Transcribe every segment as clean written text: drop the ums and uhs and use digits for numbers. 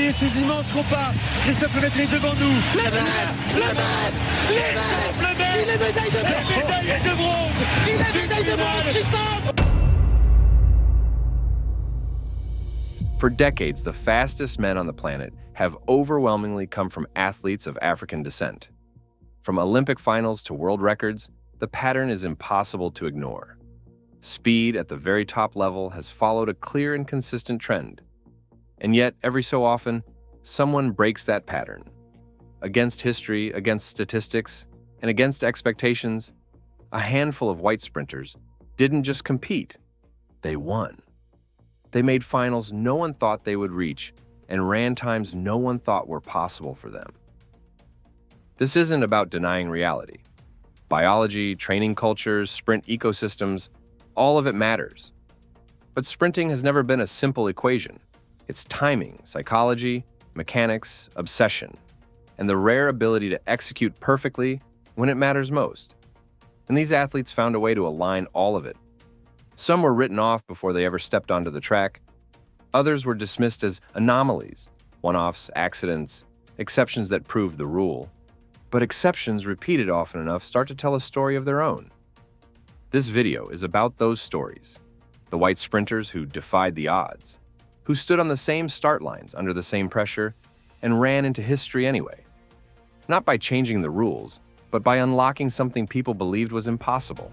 voyez ces immenses compas. Christophe Lemaitre est devant nous. Christophe Lemaitre, il est médaille de bronze. Médaille de bronze. Il est médaille de bronze, Christophe. For decades, the fastest men on the planet have overwhelmingly come from athletes of African descent. From Olympic finals to world records, the pattern is impossible to ignore. Speed at the very top level has followed a clear and consistent trend. And yet, every so often, someone breaks that pattern. Against history, against statistics, and against expectations, a handful of white sprinters didn't just compete, they won. They made finals no one thought they would reach and ran times no one thought were possible for them. This isn't about denying reality. Biology, training cultures, sprint ecosystems, all of it matters. But sprinting has never been a simple equation. It's timing, psychology, mechanics, obsession, and the rare ability to execute perfectly when it matters most. And these athletes found a way to align all of it. Some were written off before they ever stepped onto the track. Others were dismissed as anomalies, one-offs, accidents, exceptions that proved the rule. But exceptions repeated often enough start to tell a story of their own. This video is about those stories. The white sprinters who defied the odds, who stood on the same start lines under the same pressure and ran into history anyway. Not by changing the rules, but by unlocking something people believed was impossible.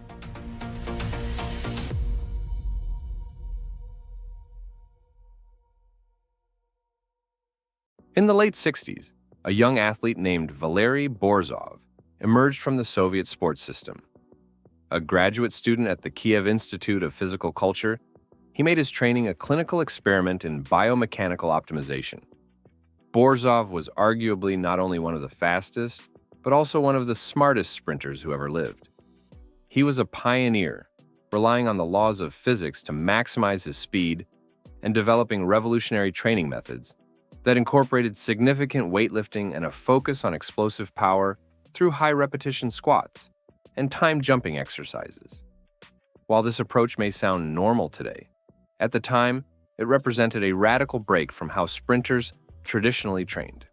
In the late 60s, a young athlete named Valeri Borzov emerged from the Soviet sports system. A graduate student at the Kiev Institute of Physical Culture, he made his training a clinical experiment in biomechanical optimization. Borzov was arguably not only one of the fastest, but also one of the smartest sprinters who ever lived. He was a pioneer, relying on the laws of physics to maximize his speed and developing revolutionary training methods that incorporated significant weightlifting and a focus on explosive power through high-repetition squats and time-jumping exercises. While this approach may sound normal today, at the time, it represented a radical break from how sprinters traditionally trained.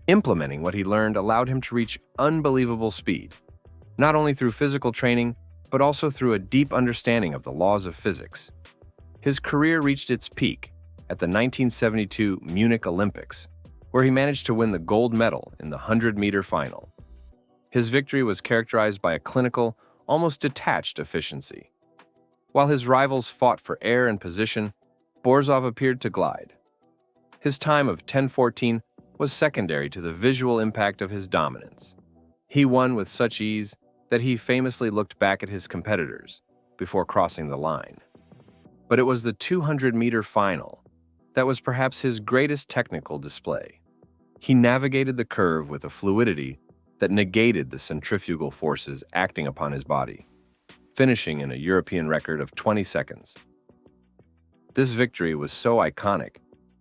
Implementing what he learned allowed him to reach unbelievable speed, not only through physical training, but also through a deep understanding of the laws of physics. His career reached its peak at the 1972 Munich Olympics, where he managed to win the gold medal in the 100-meter final. His victory was characterized by a clinical, almost detached efficiency. While his rivals fought for air and position, Borzov appeared to glide. His time of 10:14 was secondary to the visual impact of his dominance. He won with such ease that he famously looked back at his competitors before crossing the line. But it was the 200-meter final that was perhaps his greatest technical display. He navigated the curve with a fluidity that negated the centrifugal forces acting upon his body, finishing in a European record of 20 seconds. This victory was so iconic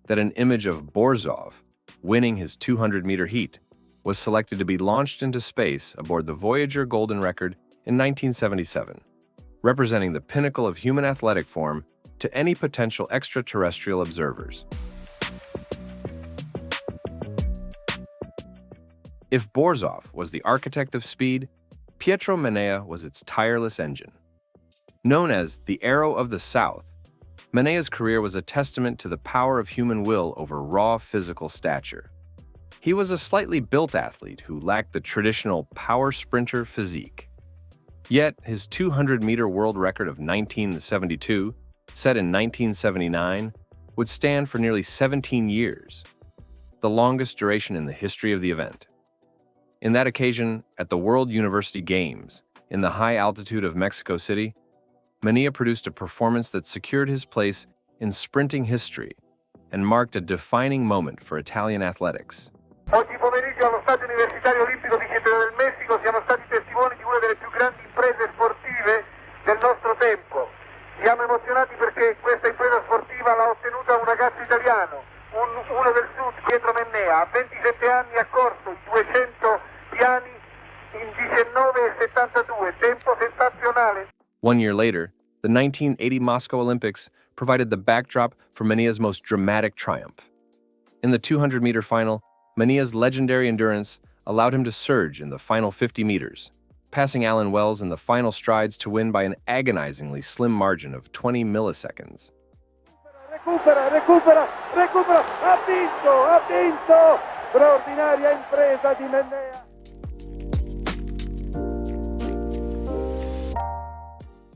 that an image of Borzov winning his 200-meter heat was selected to be launched into space aboard the Voyager Golden Record in 1977, representing the pinnacle of human athletic form to any potential extraterrestrial observers. If Borzov was the architect of speed, Pietro Mennea was its tireless engine. Known as the Arrow of the South, Mennea's career was a testament to the power of human will over raw physical stature. He was a slightly built athlete who lacked the traditional power sprinter physique. Yet, his 200-meter world record of 19:72, set in 1979, would stand for nearly 17 years, the longest duration in the history of the event. In that occasion, at the World University Games, in the high altitude of Mexico City, Mennea produced a performance that secured his place in sprinting history and marked a defining moment for Italian athletics. Oggi pomeriggio allo Stadio Universitario Olimpico di Città del Messico siamo stati testimoni di una delle più grandi imprese sportive del nostro tempo. Siamo emozionati perché questa impresa sportiva l'ha ottenuta un ragazzo italiano, uno del sud, Pietro Mennea. A 27 anni ha corso i 200 piani in 19:72, tempo sensazionale. 1 year later, the 1980 Moscow Olympics provided the backdrop for Mennea's most dramatic triumph. In the 200-meter final, Mennea's legendary endurance allowed him to surge in the final 50 meters, passing Allan Wells in the final strides to win by an agonizingly slim margin of 20 milliseconds. Recupera, ha vinto! Straordinaria impresa di Mennea.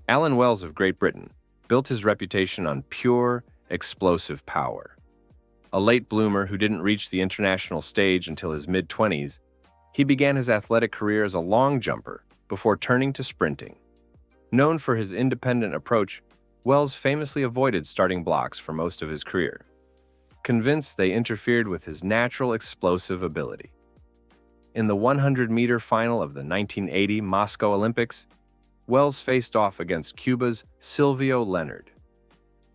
Allan Wells of Great Britain built his reputation on pure, explosive power. A late bloomer who didn't reach the international stage until his mid-20s, he began his athletic career as a long jumper before turning to sprinting. Known for his independent approach, Wells famously avoided starting blocks for most of his career, convinced they interfered with his natural explosive ability. In the 100-meter final of the 1980 Moscow Olympics, Wells faced off against Cuba's Silvio Leonard.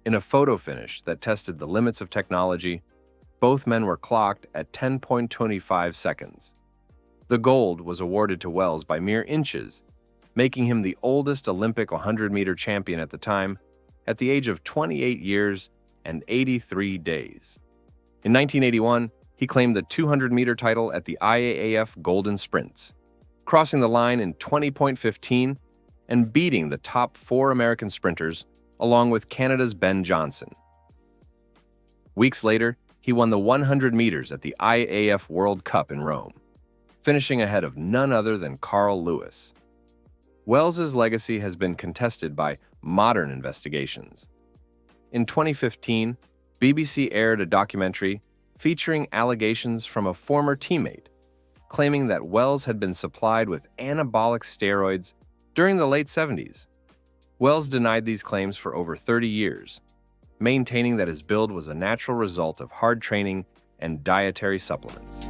In a photo finish that tested the limits of technology, both men were clocked at 10.25 seconds. The gold was awarded to Wells by mere inches, making him the oldest Olympic 100-meter champion at the time, at the age of 28 years and 83 days. In 1981, he claimed the 200-meter title at the IAAF Golden Sprints, crossing the line in 20.15 and beating the top 4 American sprinters, along with Canada's Ben Johnson. Weeks later, he won the 100 meters at the IAAF World Cup in Rome, finishing ahead of none other than Carl Lewis. Wells's legacy has been contested by modern investigations. In 2015, BBC aired a documentary featuring allegations from a former teammate, claiming that Wells had been supplied with anabolic steroids during the late 70s. Wells denied these claims for over 30 years, maintaining that his build was a natural result of hard training and dietary supplements.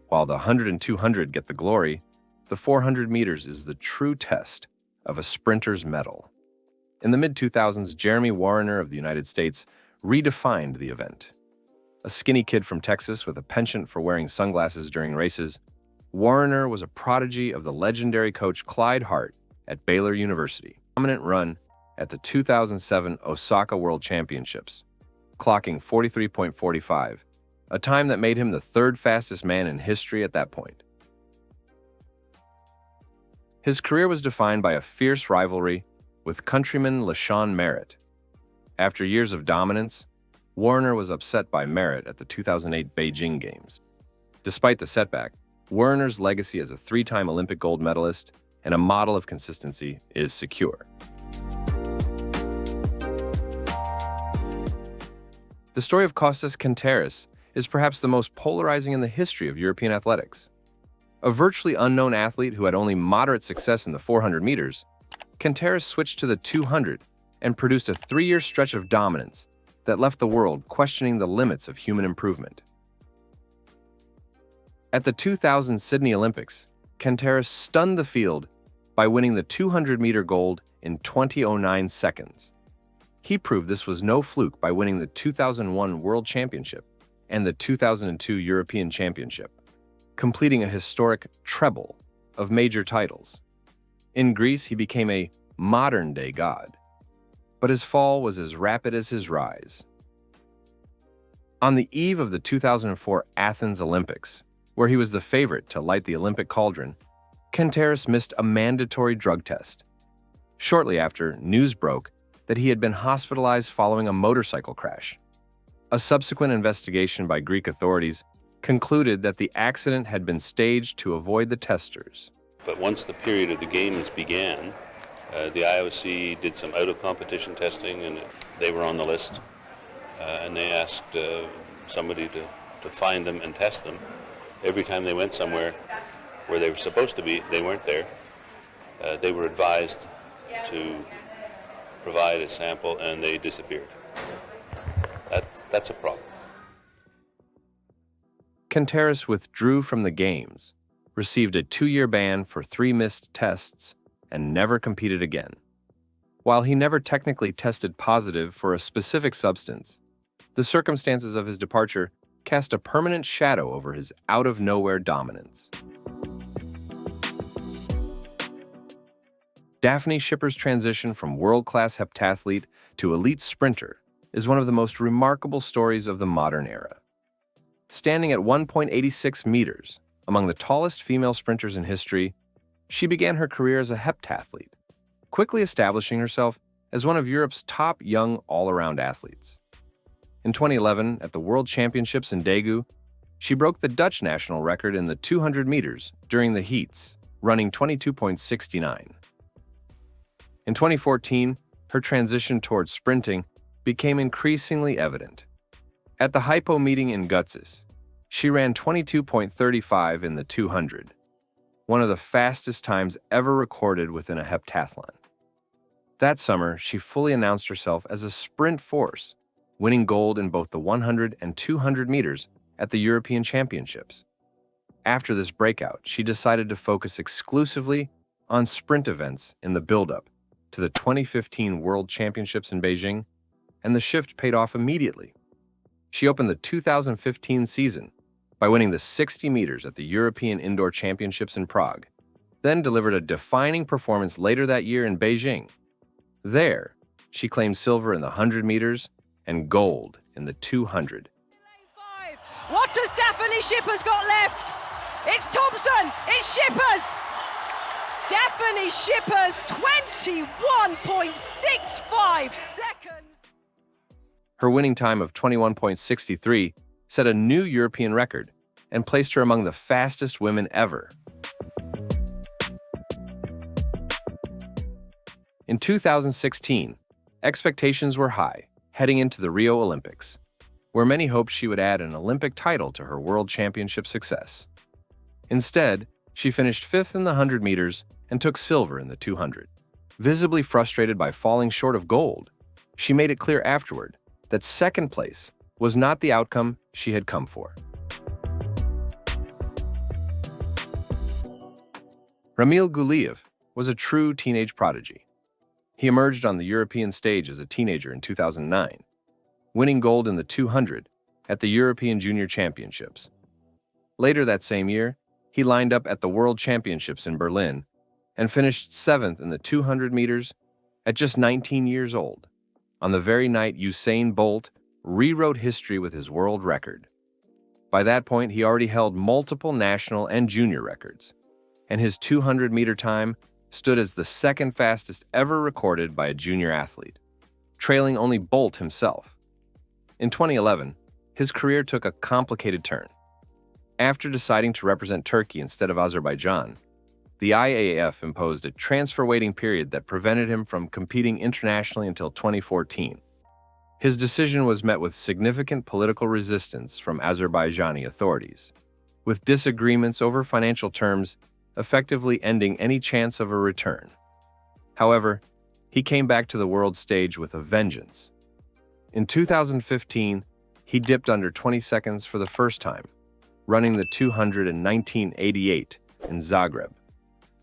While the 100 and 200 get the glory, the 400 meters is the true test of a sprinter's mettle. In the mid-2000s, Jeremy Wariner of the United States redefined the event. A skinny kid from Texas with a penchant for wearing sunglasses during races, Wariner was a prodigy of the legendary coach Clyde Hart at Baylor University. Dominant run at the 2007 Osaka World Championships, clocking 43.45, a time that made him the 3rd fastest man in history at that point. His career was defined by a fierce rivalry with countryman LaShawn Merritt. After years of dominance, Wariner was upset by Merritt at the 2008 Beijing Games. Despite the setback, Wariner's legacy as a 3-time Olympic gold medalist and a model of consistency is secure. The story of Konstantinos Kenteris is perhaps the most polarizing in the history of European athletics. A virtually unknown athlete who had only moderate success in the 400 meters, Kenteris switched to the 200 and produced a 3-year stretch of dominance that left the world questioning the limits of human improvement. At the 2000 Sydney Olympics, Kenteris stunned the field by winning the 200-meter gold in 20.09 seconds. He proved this was no fluke by winning the 2001 World Championship and the 2002 European Championship, completing a historic treble of major titles. In Greece, he became a modern-day god, but his fall was as rapid as his rise. On the eve of the 2004 Athens Olympics, where he was the favorite to light the Olympic cauldron, Kenteris missed a mandatory drug test. Shortly after, news broke that he had been hospitalized following a motorcycle crash. A subsequent investigation by Greek authorities concluded that the accident had been staged to avoid the testers. But once the period of the games began, the IOC did some out-of-competition testing, and they were on the list. And they asked somebody to find them and test them. Every time they went somewhere where they were supposed to be, they weren't there. They were advised to provide a sample, and they disappeared. That's a problem. Kenteris withdrew from the Games, received a 2-year ban for 3 missed tests, and never competed again. While he never technically tested positive for a specific substance, the circumstances of his departure cast a permanent shadow over his out-of-nowhere dominance. Dafne Schippers' transition from world-class heptathlete to elite sprinter is one of the most remarkable stories of the modern era. Standing at 1.86 meters, among the tallest female sprinters in history, she began her career as a heptathlete, quickly establishing herself as one of Europe's top young all-around athletes. In 2011, at the World Championships in Daegu, she broke the Dutch national record in the 200 meters during the heats, running 22.69. In 2014, her transition towards sprinting became increasingly evident. At the Hypo meeting in Gutsis, she ran 22.35 in the 200, one of the fastest times ever recorded within a heptathlon. That summer, she fully announced herself as a sprint force, winning gold in both the 100 and 200 meters at the European Championships. After this breakout, she decided to focus exclusively on sprint events in the build-up to the 2015 World Championships in Beijing, and the shift paid off immediately. She opened the 2015 season by winning the 60 meters at the European Indoor Championships in Prague, then delivered a defining performance later that year in Beijing. There, she claimed silver in the 100 meters and gold in the 200. What has Dafne Schippers got left? It's Thompson, it's Schippers! Dafne Schippers, 21.65 seconds! Her winning time of 21.63 set a new European record and placed her among the fastest women ever. In 2016, expectations were high heading into the Rio Olympics, where many hoped she would add an Olympic title to her World Championship success. Instead, she finished fifth in the 100 meters and took silver in the 200. Visibly frustrated by falling short of gold, she made it clear afterward that second place was not the outcome she had come for. Ramil Guliyev was a true teenage prodigy. He emerged on the European stage as a teenager in 2009, winning gold in the 200 at the European Junior Championships. Later that same year, he lined up at the World Championships in Berlin and finished 7th in the 200 meters at just 19 years old, on the very night Usain Bolt rewrote history with his world record. By that point, he already held multiple national and junior records, and his 200-meter time stood as the second fastest ever recorded by a junior athlete, trailing only Bolt himself. In 2011, his career took a complicated turn. After deciding to represent Turkey instead of Azerbaijan, the IAAF imposed a transfer waiting period that prevented him from competing internationally until 2014. His decision was met with significant political resistance from Azerbaijani authorities, with disagreements over financial terms effectively ending any chance of a return. However, he came back to the world stage with a vengeance. In 2015, he dipped under 20 seconds for the first time, running the 200 in 1988 in Zagreb,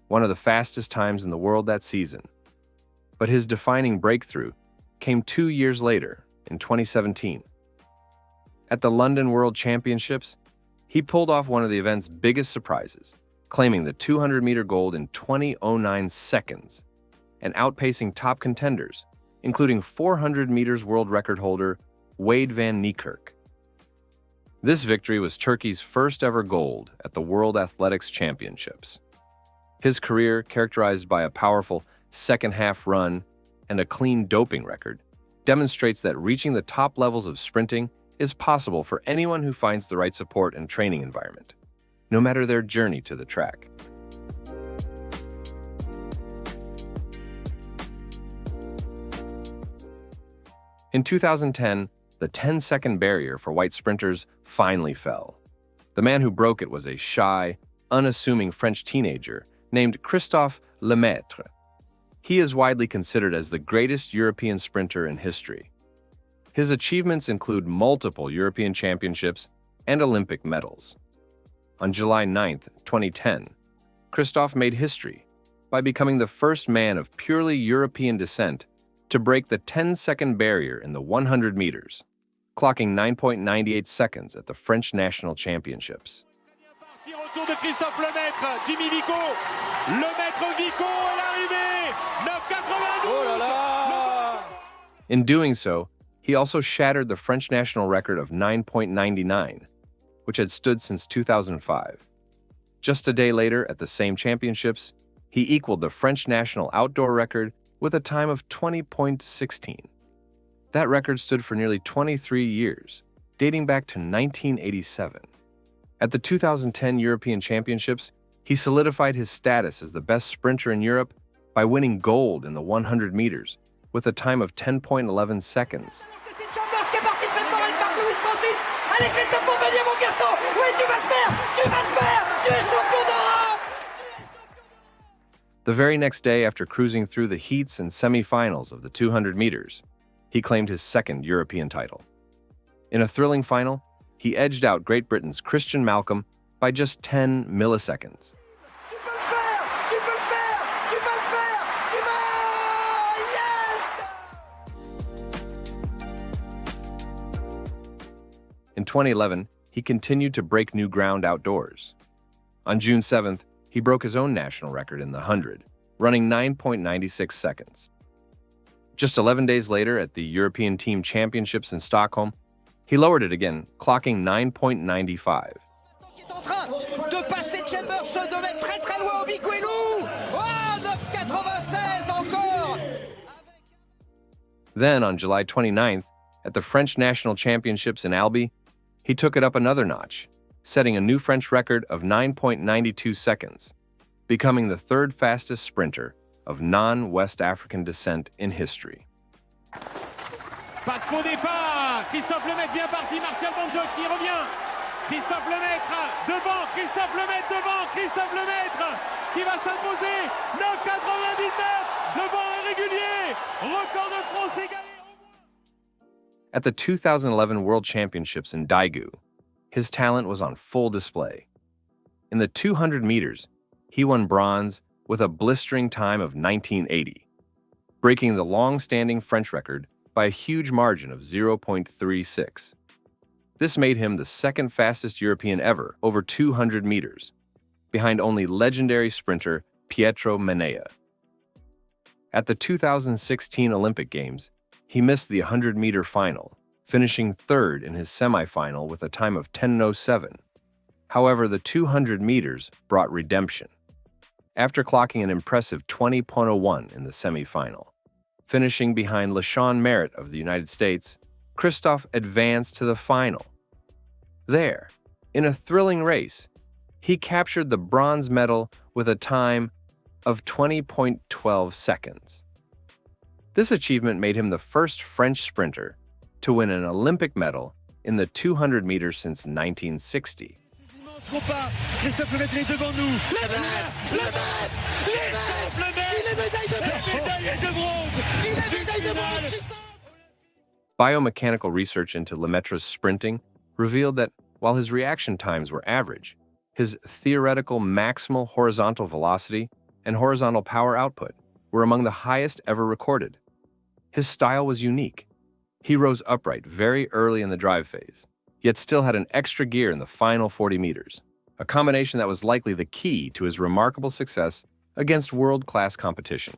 one of the fastest times in the world that season. But his defining breakthrough came 2 years later, in 2017. At the London World Championships, he pulled off one of the event's biggest surprises, claiming the 200-meter gold in 20:09 seconds and outpacing top contenders, including 400 meters world record holder Wade van Niekerk. This victory was Turkey's first ever gold at the World Athletics Championships. His career, characterized by a powerful second-half run and a clean doping record, demonstrates that reaching the top levels of sprinting is possible for anyone who finds the right support and training environment, no matter their journey to the track. In 2010, the 10-second barrier for white sprinters finally fell. The man who broke it was a shy, unassuming French teenager named Christophe Lemaitre. He is widely considered as the greatest European sprinter in history. His achievements include multiple European championships and Olympic medals. On July 9, 2010, Christophe made history by becoming the first man of purely European descent to break the 10-second barrier in the 100 meters, clocking 9.98 seconds at the French National Championships. Retour de Christophe Lemaitre, Jimmy Vico, Lemaitre Vico est l'arrivée, 9,92. In doing so, He also shattered the French national record of 9.99, which had stood since 2005. Just a day later, at the same championships, he equaled the French national outdoor record with a time of 20.16. That record stood for nearly 23 years, dating back to 1987. At the 2010 European Championships, he solidified his status as the best sprinter in Europe by winning gold in the 100 meters with a time of 10.11 seconds. Allez Christophe Lemaitre, mon garçon! Oui, tu vas le faire! Tu vas le faire! Tu es champion d'Europe! The very next day, after cruising through the heats and semi-finals of the 200 meters, he claimed his second European title. In a thrilling final, he edged out Great Britain's Christian Malcolm by just 10 milliseconds. Tu peux le faire! Tu peux le faire! Tu vas le faire! Tu vas! Yes! In 2011, he continued to break new ground outdoors. On June 7th, he broke his own national record in the 100, running 9.96 seconds. Just 11 days later, at the European Team Championships in Stockholm, he lowered it again, clocking 9.95. Then, on July 29th, at the French National Championships in Albi, he took it up another notch, setting a new French record of 9.92 seconds, becoming the third fastest sprinter of non-West African descent in history. Pas de faux départ. Christophe Lemaitre bien parti. Martial Bonjoc qui revient. Christophe Lemaitre devant. Christophe Lemaitre devant. Christophe Lemaitre qui va s'imposer. 9,99. Le vent est régulier. Record de France égalé. At the 2011 World Championships in Daegu, his talent was on full display. In the 200 meters, he won bronze with a blistering time of 1980, breaking the long-standing French record by a huge margin of 0.36. This made him the second fastest European ever over 200 meters, behind only legendary sprinter Pietro Mennea. At the 2016 Olympic Games, he missed the 100-meter final, finishing third in his semifinal with a time of 10:07. However, the 200 meters brought redemption. After clocking an impressive 20.01 in the semifinal, finishing behind LaShawn Merritt of the United States, Christophe advanced to the final. There, in a thrilling race, he captured the bronze medal with a time of 20.12 seconds. This achievement made him the first French sprinter to win an Olympic medal in the 200 meters since 1960. Christophe Lemaitre est devant nous. Biomechanical research into Lemaitre's sprinting revealed that while his reaction times were average, his theoretical maximal horizontal velocity and horizontal power output were among the highest ever recorded. His style was unique. He rose upright very early in the drive phase, yet still had an extra gear in the final 40 meters, a combination that was likely the key to his remarkable success against world-class competition.